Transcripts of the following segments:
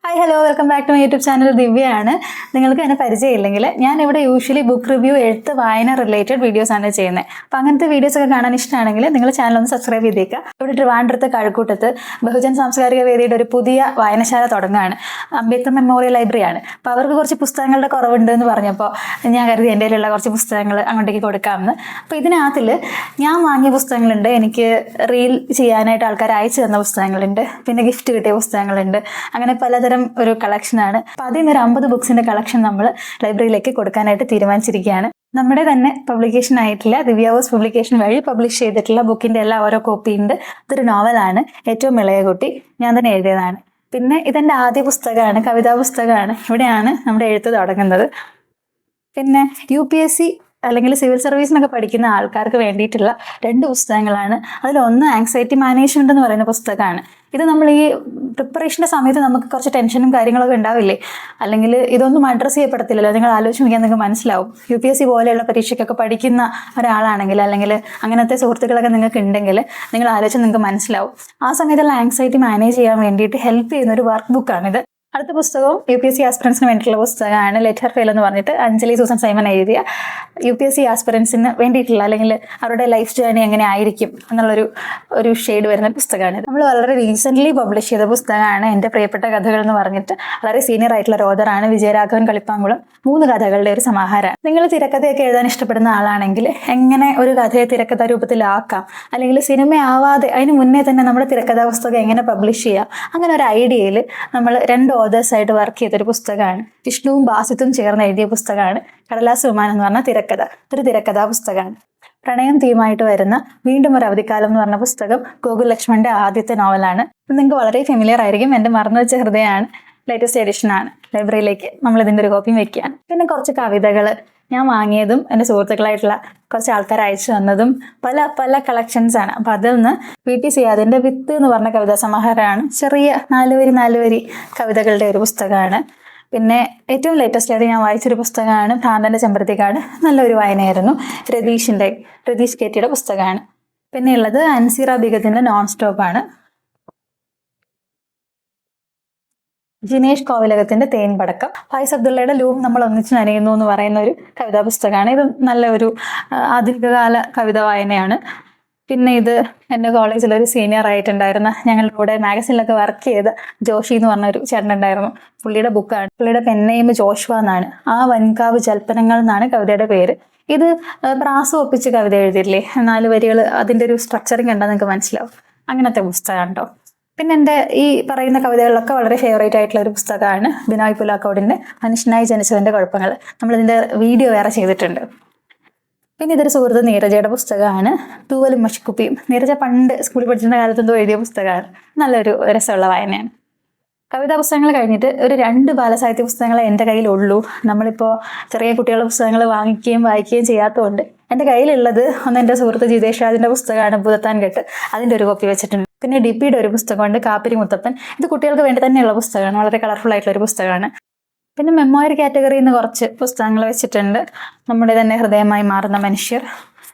Hi hello welcome back to my YouTube channel ദിവ്യയാണ്. നിങ്ങൾക്ക് എന്നെ പരിചയമില്ലെങ്കിൽ ഞാൻ ഇവിടെ യൂഷ്വലി ബുക്ക് റിവ്യൂ, എഴുത്ത്, വായന റിലേറ്റഡ് വീഡിയോസ് ആണ് ചെയ്യുന്നത്. അപ്പോൾ അങ്ങനത്തെ വീഡിയോസ് ഒക്കെ കാണാൻ ഇഷ്ടമാണെങ്കിൽ നിങ്ങൾ ചാനൽ ഒന്ന് സബ്സ്ക്രൈബ് ചെയ്തേക്കുക. ഇവിടെ ട്രിവാൻഡ്രത്ത് കഴക്കൂട്ടത്ത് ബഹുജൻ സാംസ്കാരിക വേദിയുടെ ഒരു പുതിയ വായനശാല തുടങ്ങുകയാണ്. അംബേദ്കർ മെമ്മോറിയൽ ലൈബ്രറിയാണ്. അപ്പോൾ അവർക്ക് കുറച്ച് പുസ്തകങ്ങളുടെ കുറവുണ്ട് എന്ന് പറഞ്ഞപ്പോൾ ഞാൻ കരുതി എൻ്റെ കയ്യിലുള്ള കുറച്ച് പുസ്തകങ്ങൾ അങ്ങോട്ടേക്ക് കൊടുക്കാമെന്ന്. അപ്പോൾ ഇതിനകത്തിൽ ഞാൻ വാങ്ങിയ പുസ്തകങ്ങളുണ്ട്, എനിക്ക് റീൽ ചെയ്യാനായിട്ട് ആൾക്കാർ അയച്ചു തന്ന പുസ്തകങ്ങളുണ്ട്, പിന്നെ ഗിഫ്റ്റ് കിട്ടിയ പുസ്തകങ്ങളുണ്ട്. അങ്ങനെ പലതരം ഒരു കളക്ഷനാണ്. അപ്പൊ അതിൽ നിന്ന് ഒരു 50 ബുക്സിന്റെ കളക്ഷൻ നമ്മൾ ലൈബ്രറിയിലേക്ക് കൊടുക്കാനായിട്ട് തീരുമാനിച്ചിരിക്കുകയാണ്. നമ്മുടെ തന്നെ പബ്ലിക്കേഷൻ ആയിട്ടുള്ള ദിവ്യാവോസ് പബ്ലിക്കേഷൻ വഴി പബ്ലിഷ് ചെയ്തിട്ടുള്ള ബുക്കിന്റെ എല്ലാ ഓരോ കോപ്പി ഉണ്ട്. ഇതൊരു നോവലാണ്, ഏറ്റവും ഇളയ കുട്ടി, ഞാൻ തന്നെ എഴുതിയതാണ്. പിന്നെ ഇതെന്റെ ആദ്യ പുസ്തകമാണ്, കവിതാ പുസ്തകമാണ്. ഇവിടെയാണ് നമ്മുടെ എഴുത്ത് തുടങ്ങുന്നത്. പിന്നെ UPSC അല്ലെങ്കിൽ സിവിൽ സർവീസിനൊക്കെ പഠിക്കുന്ന ആൾക്കാർക്ക് വേണ്ടിയിട്ടുള്ള 2 പുസ്തകങ്ങളാണ്. അതിലൊന്ന് ആങ്സൈറ്റി മാനേജ്മെന്റ് എന്ന് പറയുന്ന പുസ്തകമാണ്. ഇത് നമ്മൾ ഈ പ്രിപ്പറേഷൻ്റെ സമയത്ത് നമുക്ക് കുറച്ച് ടെൻഷനും കാര്യങ്ങളൊക്കെ ഉണ്ടാവില്ലേ, അല്ലെങ്കിൽ ഇതൊന്നും അഡ്രസ്സ് ചെയ്യപ്പെടത്തില്ലല്ലോ. നിങ്ങൾ ആലോചിച്ച് നോക്കിയാൽ നിങ്ങൾക്ക് മനസ്സിലാവും. UPSC പോലെയുള്ള പരീക്ഷയ്ക്കൊക്കെ പഠിക്കുന്ന ഒരാളാണെങ്കിൽ, അല്ലെങ്കിൽ അങ്ങനത്തെ സുഹൃത്തുക്കളൊക്കെ നിങ്ങൾക്ക് ഉണ്ടെങ്കിൽ നിങ്ങൾ ആലോചിച്ച് നിങ്ങൾക്ക് മനസ്സിലാവും. ആ സമയത്തുള്ള ആങ്സൈറ്റി മാനേജ് ചെയ്യാൻ വേണ്ടിയിട്ട് ഹെൽപ്പ് ചെയ്യുന്ന ഒരു വർക്ക് ബുക്കാണിത്. അടുത്ത പുസ്തകവും UPSC ആസ്പിറൻസിന് വേണ്ടിയിട്ടുള്ള പുസ്തകമാണ്. ലെറ്റർ ഫെയിൽ എന്ന് പറഞ്ഞിട്ട് അഞ്ജലി സൂസൻ സൈമൺ എഴുതിയ UPSC ആസ്പിറൻസിന് വേണ്ടിയിട്ടുള്ള, അല്ലെങ്കിൽ അവരുടെ ലൈഫ് ജേർണി എങ്ങനെ ആയിരിക്കും എന്നുള്ളൊരു ഷെയ്ഡ് വരുന്ന പുസ്തകമാണ്. നമ്മൾ വളരെ റീസെൻ്റ്ലി പബ്ലിഷ് ചെയ്ത പുസ്തകമാണ്. എൻ്റെ പ്രിയപ്പെട്ട കഥകൾ എന്ന് പറഞ്ഞിട്ട് വളരെ സീനിയർ ആയിട്ടുള്ള ഓഥറാണ് വിജയരാഘവൻ കളിപ്പാങ്കുളം. 3 കഥകളുടെ ഒരു സമാഹാരമാണ്. നിങ്ങൾ തിരക്കഥയൊക്കെ എഴുതാൻ ഇഷ്ടപ്പെടുന്ന ആളാണെങ്കിൽ എങ്ങനെ ഒരു കഥയെ തിരക്കഥാ രൂപത്തിലാക്കാം, അല്ലെങ്കിൽ സിനിമയാവാതെ അതിന് മുന്നേ തന്നെ നമ്മുടെ തിരക്കഥാ പുസ്തകം എങ്ങനെ പബ്ലിഷ് ചെയ്യാം, അങ്ങനെ ഒരു ഐഡിയയിൽ നമ്മൾ 2 ഓതേഴ്സായിട്ട് വർക്ക് ചെയ്തൊരു പുസ്തകമാണ്. വിഷ്ണുവും ബാസിത്തും ചേർന്ന് എഴുതിയ പുസ്തകമാണ് കടലാസ് വിമാനം എന്ന് പറഞ്ഞ തിരക്കഥ. ഒരു തിരക്കഥാ പുസ്തകമാണ്. പ്രണയം തീമായിട്ട് വരുന്ന വീണ്ടും ഒരു അവധിക്കാലം എന്ന് പറഞ്ഞ പുസ്തകം ഗോകുൽ ലക്ഷ്മണന്റെ ആദ്യത്തെ നോവലാണ്. നിങ്ങൾക്ക് വളരെ ഫെമിലിയർ ആയിരിക്കും. എൻ്റെ മറന്നുവെച്ച ഹൃദയമാണ് ലേറ്റസ്റ്റ് എഡിഷനാണ്. ലൈബ്രറിയിലേക്ക് നമ്മൾ ഇതിൻ്റെ ഒരു കോപ്പിയും വെക്കുകയാണ്. പിന്നെ കുറച്ച് കവിതകൾ ഞാൻ വാങ്ങിയതും എൻ്റെ സുഹൃത്തുക്കളായിട്ടുള്ള കുറച്ച് ആൾക്കാർ അയച്ചു തന്നതും പല കളക്ഷൻസ് ആണ്. അപ്പം അതിൽ നിന്ന് VT സിയാദിൻ്റെ വിത്ത് എന്ന് പറഞ്ഞ കവിതാ സമാഹാരമാണ്. ചെറിയ 4 വരി കവിതകളുടെ ഒരു പുസ്തകമാണ്. പിന്നെ ഏറ്റവും ലേറ്റസ്റ്റ് ആയിട്ട് ഞാൻ വായിച്ചൊരു പുസ്തകമാണ് ഭ്രാന്തൻ്റെ ചെമ്പരത്തിക്കാട്. നല്ലൊരു വായനയായിരുന്നു. രതീഷ് KTയുടെ പുസ്തകമാണ്. പിന്നെ ഉള്ളത് അൻസീറ ബീഗത്തിൻ്റെ നോൺ സ്റ്റോപ്പാണ്. ജിനേഷ് കോവിലകത്തിന്റെ തേൻ പടക്കം. ഫായിസ് അബ്ദുള്ളയുടെ ലൂം നമ്മൾ ഒന്നിച്ച് നനയുന്നു എന്ന് പറയുന്ന ഒരു കവിതാ പുസ്തകമാണ്. ഇത് നല്ലൊരു ആധുനികകാല കവിത വായനയാണ്. പിന്നെ ഇത് എൻ്റെ കോളേജിലൊരു സീനിയർ ആയിട്ടുണ്ടായിരുന്ന, ഞങ്ങളുടെ കൂടെ മാഗസിനിലൊക്കെ വർക്ക് ചെയ്ത ജോഷി എന്ന് പറഞ്ഞൊരു ചേട്ടനുണ്ടായിരുന്നു. പുള്ളിയുടെ ബുക്കാണ്. പുള്ളിയുടെ പെൻനെയിം ജോഷ്വ എന്നാണ്. ആ വൻകാവ് ജൽപ്പനങ്ങൾ എന്നാണ് കവിതയുടെ പേര്. ഇത് പ്രാസം ഒപ്പിച്ച് കവിത എഴുതിയില്ലേ, 4 വരികൾ, അതിൻ്റെ ഒരു സ്ട്രക്ചറിങ് കണ്ടാൽ നിങ്ങൾക്ക് മനസ്സിലാവും. അങ്ങനത്തെ പുസ്തകമാണ് കേട്ടോ. പിന്നെ എൻ്റെ ഈ പറയുന്ന കവിതകളിലൊക്കെ വളരെ ഫേവറേറ്റ് ആയിട്ടുള്ള ഒരു പുസ്തകമാണ് ബിനോയ് പുലാക്കോടിൻ്റെ മനുഷ്യനായി ജനിച്ചവൻ്റെ കുഴപ്പങ്ങൾ. നമ്മളിതിൻ്റെ വീഡിയോ വേറെ ചെയ്തിട്ടുണ്ട്. പിന്നെ ഇതൊരു സുഹൃത്ത് നീരജയുടെ പുസ്തകമാണ് തൂവലും മഷിക്കുപ്പിയും. നീരജ പണ്ട് സ്കൂളിൽ പഠിച്ചിരുന്ന കാലത്തെന്തോ എഴുതിയ പുസ്തകമാണ്. നല്ലൊരു രസമുള്ള വായനയാണ്. കവിതാ പുസ്തകങ്ങൾ കഴിഞ്ഞിട്ട് ഒരു 2 ബാലസാഹിത്യ പുസ്തകങ്ങളെ എൻ്റെ കയ്യിലുള്ളൂ. നമ്മളിപ്പോൾ ചെറിയ കുട്ടികളുടെ പുസ്തകങ്ങൾ വാങ്ങിക്കുകയും വായിക്കുകയും ചെയ്യാത്തതുകൊണ്ട് എൻ്റെ കയ്യിലുള്ളത് ഒന്ന് എൻ്റെ സുഹൃത്ത് ജിതേഷ് രാജിൻ്റെ പുസ്തകമാണ് ഭൂതത്താൻ കെട്ട്. അതിൻ്റെ ഒരു കോപ്പി വെച്ചിട്ടുണ്ട്. പിന്നെ DPയുടെ ഒരു പുസ്തകമുണ്ട് കാപ്പിരി മുത്തപ്പൻ. ഇത് കുട്ടികൾക്ക് വേണ്ടി തന്നെയുള്ള പുസ്തകമാണ്. വളരെ കളർഫുൾ ആയിട്ടുള്ള ഒരു പുസ്തകമാണ്. പിന്നെ മെമ്മോയർ കാറ്റഗറിയിൽ നിന്ന് കുറച്ച് പുസ്തകങ്ങൾ വെച്ചിട്ടുണ്ട്. നമ്മുടെ തന്നെ ഹൃദയമായി മാറുന്ന മനുഷ്യർ,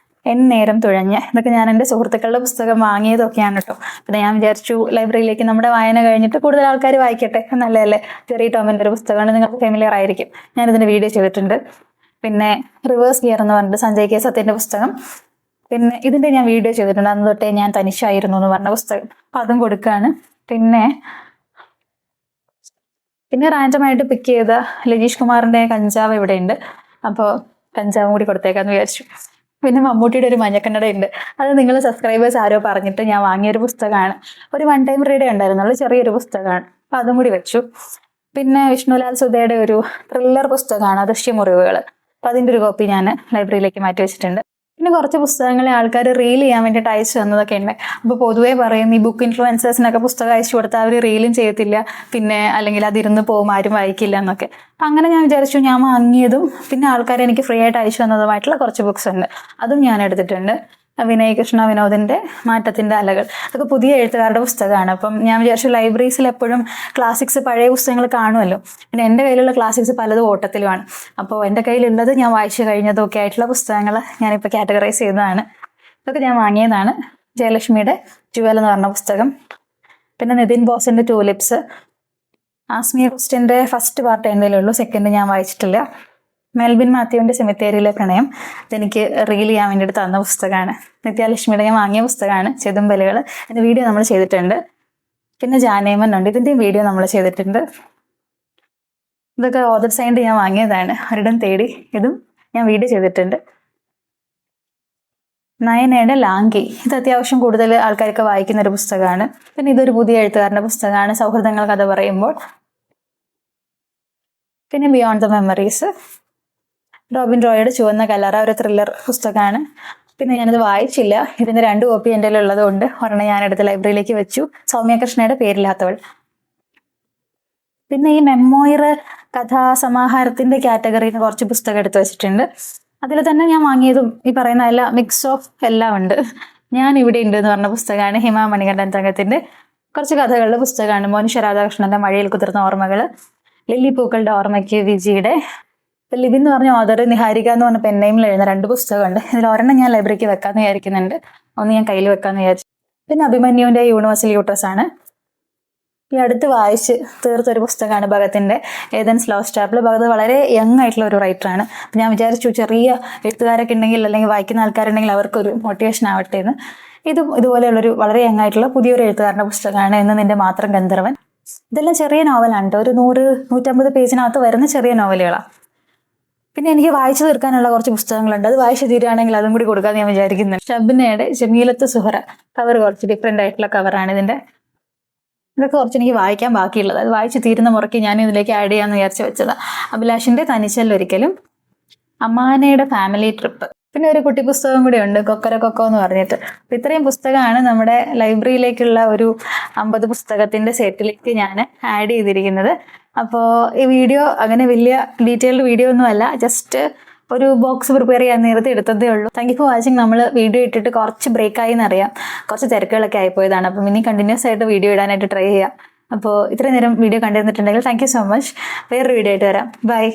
നേരം തുഴഞ്ഞ്. ഇതൊക്കെ ഞാൻ എൻ്റെ സുഹൃത്തുക്കളുടെ പുസ്തകം വാങ്ങിയതൊക്കെയാണ് കേട്ടോ. പിന്നെ ഞാൻ വിചാരിച്ചു ലൈബ്രറിയിലേക്ക് നമ്മുടെ വായന കഴിഞ്ഞിട്ട് കൂടുതൽ ആൾക്കാർ വായിക്കട്ടെ, നല്ലതല്ലേ. ജെറി ടോമിൻ്റെ ഒരു പുസ്തകമാണ്, നിങ്ങൾക്ക് ഫെമിലിയർ ആയിരിക്കും. ഞാനിതിൻ്റെ വീഡിയോ ചെയ്തിട്ടുണ്ട്. പിന്നെ റിവേഴ്സ് ഗിയർ എന്ന് പറഞ്ഞിട്ട് സഞ്ജയ് K. സത്യൻ്റെ പുസ്തകം. പിന്നെ ഇതിൻ്റെ ഞാൻ വീഡിയോ ചെയ്തിട്ടുണ്ട്. അന്ന് തൊട്ടേ ഞാൻ തനിച്ചായിരുന്നു എന്ന് പറഞ്ഞ പുസ്തകം. അപ്പം അതും കൊടുക്കുകയാണ്. പിന്നെ റാൻഡമായിട്ട് പിക്ക് ചെയ്ത ലജീഷ് കുമാറിൻ്റെ കഞ്ചാവ് ഇവിടെ ഉണ്ട്. അപ്പോൾ കഞ്ചാവും കൂടി കൊടുത്തേക്കാന്ന് വിചാരിച്ചു. പിന്നെ മമ്മൂട്ടിയുടെ ഒരു മഞ്ഞക്കണ്ണടയുണ്ട്. അത് നിങ്ങൾ സബ്സ്ക്രൈബേഴ്സ് ആരോ പറഞ്ഞിട്ട് ഞാൻ വാങ്ങിയൊരു പുസ്തകമാണ്. ഒരു 1 ടൈം റീഡേ ഉണ്ടായിരുന്നുള്ളൂ, ചെറിയൊരു പുസ്തകമാണ്. അപ്പം അതും കൂടി വെച്ചു. പിന്നെ വിഷ്ണുലാൽ സുധയുടെ ഒരു ത്രില്ലർ പുസ്തകമാണ് ദൃശ്യമുറിവുകൾ. അപ്പം അതിൻ്റെ ഒരു കോപ്പി ഞാൻ ലൈബ്രറിയിലേക്ക് മാറ്റി വെച്ചിട്ടുണ്ട്. പിന്നെ കുറച്ച് പുസ്തകങ്ങളെ ആൾക്കാർ റീൽ ചെയ്യാൻ വേണ്ടിയിട്ട് അയച്ചു തന്നതൊക്കെ ഉണ്ട്. അപ്പോൾ പൊതുവേ പറയും ഈ ബുക്ക് ഇൻഫ്ലുവൻസേഴ്സിനൊക്കെ പുസ്തകം അയച്ചു കൊടുത്താൽ അവർ റീലും ചെയ്യത്തില്ല, പിന്നെ അല്ലെങ്കിൽ അതിരുന്ന് പോകും, ആരും വായിക്കില്ല എന്നൊക്കെ. അപ്പം അങ്ങനെ ഞാൻ വിചാരിച്ചു, ഞാൻ വാങ്ങിയതും പിന്നെ ആൾക്കാർ എനിക്ക് ഫ്രീ ആയിട്ട് അയച്ചു തന്നതുമായിട്ടുള്ള കുറച്ച് ബുക്സ് ഉണ്ട്, അതും ഞാൻ എടുത്തിട്ടുണ്ട്. വിനയ് കൃഷ്ണ വിനോദിൻ്റെ മാറ്റത്തിൻ്റെ അലകൾ. അതൊക്കെ പുതിയ എഴുത്തുകാരുടെ പുസ്തകമാണ്. അപ്പം ഞാൻ വിചാരിച്ചു ലൈബ്രറീസിൽ എപ്പോഴും ക്ലാസിക്സ്, പഴയ പുസ്തകങ്ങൾ കാണുമല്ലോ. പിന്നെ എൻ്റെ കയ്യിലുള്ള ക്ലാസിക്സ് പലതും ഓട്ടത്തിലുമാണ്. അപ്പോൾ എൻ്റെ കയ്യിലുള്ളത് ഞാൻ വായിച്ചു കഴിഞ്ഞതൊക്കെ ആയിട്ടുള്ള പുസ്തകങ്ങൾ ഞാനിപ്പോൾ കാറ്റഗറൈസ് ചെയ്തതാണ്. ഇതൊക്കെ ഞാൻ വാങ്ങിയതാണ്. ജയലക്ഷ്മിയുടെ ജുവൽ എന്ന് പറഞ്ഞ പുസ്തകം. പിന്നെ നിതിൻ ബോസിൻ്റെ ടൂലിപ്സ്. ആസ്മിയ ക്വസ്റ്റ്യൻ്റെ ഫസ്റ്റ് പാർട്ട് എൻ്റെ ഉള്ളൂ, സെക്കൻഡ് ഞാൻ വായിച്ചിട്ടില്ല. മെൽബിൻ മാത്യുവിൻ്റെ സെമിത്തേരിയിലെ പ്രണയം, ഇതെനിക്ക് റീൽ ചെയ്യാൻ വേണ്ടിയിട്ട് തന്ന പുസ്തകമാണ്. നിത്യാലക്ഷ്മിയുടെ ഞാൻ വാങ്ങിയ പുസ്തകമാണ്. ചെതുമ്പലുകൾ, ഇതിൻ്റെ വീഡിയോ നമ്മൾ ചെയ്തിട്ടുണ്ട്. പിന്നെ ജാനേമൻ ഉണ്ട്, ഇതിൻ്റെയും വീഡിയോ നമ്മൾ ചെയ്തിട്ടുണ്ട്. ഇതൊക്കെ ഓദർ സൈൻഡ് ഞാൻ വാങ്ങിയതാണ്, ഒരിടം തേടി, ഇതും ഞാൻ വീഡിയോ ചെയ്തിട്ടുണ്ട്. നയനയുടെ ലാങ്കി, ഇത് അത്യാവശ്യം കൂടുതൽ ആൾക്കാരൊക്കെ വായിക്കുന്ന ഒരു പുസ്തകമാണ്. പിന്നെ ഇതൊരു പുതിയ എഴുത്തുകാരൻ്റെ പുസ്തകമാണ്, സൗഹൃദങ്ങൾ കഥ പറയുമ്പോൾ. പിന്നെ ബിയോണ്ട് ദ മെമ്മറീസ്, റോബിൻ റോയുടെ ചുവന്ന കല്ലറ, ഒരു ത്രില്ലർ പുസ്തകമാണ്. പിന്നെ ഞാനിത് വായിച്ചില്ല, ഇതിൻ്റെ 2 കോപ്പി എൻ്റെ ഉള്ളതുകൊണ്ട് ഒരെണ്ണം ഞാനെടുത്ത് ലൈബ്രറിയിലേക്ക് വെച്ചു. സൗമ്യ കൃഷ്ണയുടെ പേരില്ലാത്തവൾ. പിന്നെ ഈ മെമ്മോയർ കഥാസമാഹാരത്തിൻ്റെ കാറ്റഗറിയിൽ നിന്ന് കുറച്ച് പുസ്തകം എടുത്ത് വെച്ചിട്ടുണ്ട്. അതിൽ തന്നെ ഞാൻ വാങ്ങിയതും ഈ പറയുന്ന എല്ലാ മിക്സ് ഓഫ് എല്ലാം ഉണ്ട്. ഞാൻ ഇവിടെ ഉണ്ട് എന്ന് പറഞ്ഞ പുസ്തകമാണ് ഹിമ മണികണ്ഠൻ തങ്കത്തിൻ്റെ. കുറച്ച് കഥകളുടെ പുസ്തകമാണ്. മോനിഷ രാധാകൃഷ്ണൻ്റെ മഴയിൽ കുതിർന്ന ഓർമ്മകൾ, ലില്ലി പൂക്കളുടെ ഓർമ്മയ്ക്ക് വിജിയുടെ. ഇപ്പം ലിബിൻ എന്ന് പറഞ്ഞ ഓതർ നിഹാരിക എന്ന് പറഞ്ഞ പെന്നൈമിൽ എഴുതുന്ന 2 പുസ്തകമുണ്ട്. ഇതിൽ ഒരെണ്ണം ഞാൻ ലൈബ്രറിക്ക് വെക്കാമെന്ന് വിചാരിക്കുന്നുണ്ട്, ഒന്ന് ഞാൻ കയ്യിൽ വെക്കാമെന്ന് വിചാരിച്ചു. പിന്നെ അഭിമന്യുവിൻ്റെ യൂണിവേഴ്സൽ യൂട്രസ് ആണ്. ഈ അടുത്ത് വായിച്ച് തീർത്തൊരു പുസ്തകമാണ് ഭഗത്തിൻ്റെ ഏതൻസ് ലോസ്റ്റ് ആപ്പിൾ. ഭഗത് വളരെ യങ് ആയിട്ടുള്ള ഒരു റൈറ്ററാണ്. അപ്പം ഞാൻ വിചാരിച്ചു ചെറിയ എഴുത്തുകാരൊക്കെ ഉണ്ടെങ്കിൽ അല്ലെങ്കിൽ വായിക്കുന്ന ആൾക്കാരുണ്ടെങ്കിൽ അവർക്കൊരു മോട്ടിവേഷൻ ആവട്ടെ എന്ന്. ഇതുപോലെയുള്ളൊരു വളരെ യങ് ആയിട്ടുള്ള പുതിയൊരു എഴുത്തുകാരൻ്റെ പുസ്തകമാണ് എന്ന് നിൻ്റെ മാത്രം ഗന്ധർവൻ. ഇതെല്ലാം ചെറിയ നോവലാണ് കേട്ടോ, ഒരു 100-150 പേജിനകത്ത് വരുന്ന ചെറിയ നോവലുകളാണ്. പിന്നെ എനിക്ക് വായിച്ചു തീർക്കാനുള്ള കുറച്ച് പുസ്തകങ്ങളുണ്ട്, അത് വായിച്ചു തീരുകയാണെങ്കിൽ അതും കൂടി കൊടുക്കാമെന്ന് ഞാൻ വിചാരിക്കുന്നുണ്ട്. ഷബ്നയുടെ ജമീലത്ത് സുഹറ, കവർ കുറച്ച് ഡിഫറെൻ്റ് ആയിട്ടുള്ള കവറാണ് ഇതിൻ്റെ. ഇതൊക്കെ കുറച്ച് എനിക്ക് വായിക്കാൻ ബാക്കിയുള്ളത്, അത് വായിച്ച് തീരുന്ന മുറയ്ക്ക് ഞാൻ ഇതിലേക്ക് ആഡ് ചെയ്യാമെന്ന് വിചാരിച്ച് വെച്ചതാണ്. അഭിലാഷിൻ്റെ തനിച്ചല്ലൊരിക്കലും, അമ്മാനയുടെ ഫാമിലി ട്രിപ്പ്, പിന്നെ ഒരു കുട്ടി പുസ്തകം കൂടി ഉണ്ട് കൊക്കര കൊക്കോ എന്ന് പറഞ്ഞിട്ട്. അപ്പോൾ ഇത്രയും പുസ്തകമാണ് നമ്മുടെ ലൈബ്രറിയിലേക്കുള്ള ഒരു 50 പുസ്തകത്തിൻ്റെ സെറ്റിലേക്ക് ഞാൻ ആഡ് ചെയ്തിരിക്കുന്നത്. അപ്പോൾ ഈ വീഡിയോ അങ്ങനെ വലിയ ഡീറ്റെയിൽഡ് വീഡിയോ ഒന്നുമല്ല, ജസ്റ്റ് ഒരു ബോക്സ് പ്രിപ്പയർ ചെയ്യാൻ നേരത്തെ എടുത്തതേ ഉള്ളൂ. Thank you for watching. നമ്മൾ വീഡിയോ ഇട്ടിട്ട് കുറച്ച് ബ്രേക്കായി എന്നറിയാം, കുറച്ച് തിരക്കുകളൊക്കെ ആയിപ്പോയതാണ്. അപ്പം ഇനി കണ്ടിന്യൂസ് ആയിട്ട് വീഡിയോ ഇടാനായിട്ട് ട്രൈ ചെയ്യാം. അപ്പോൾ ഇത്രയും നേരം വീഡിയോ കണ്ടിരുന്നിട്ടുണ്ടെങ്കിൽ താങ്ക് യു സോ മച്ച്. വേറൊരു വീഡിയോ ആയിട്ട് വരാം. ബൈ.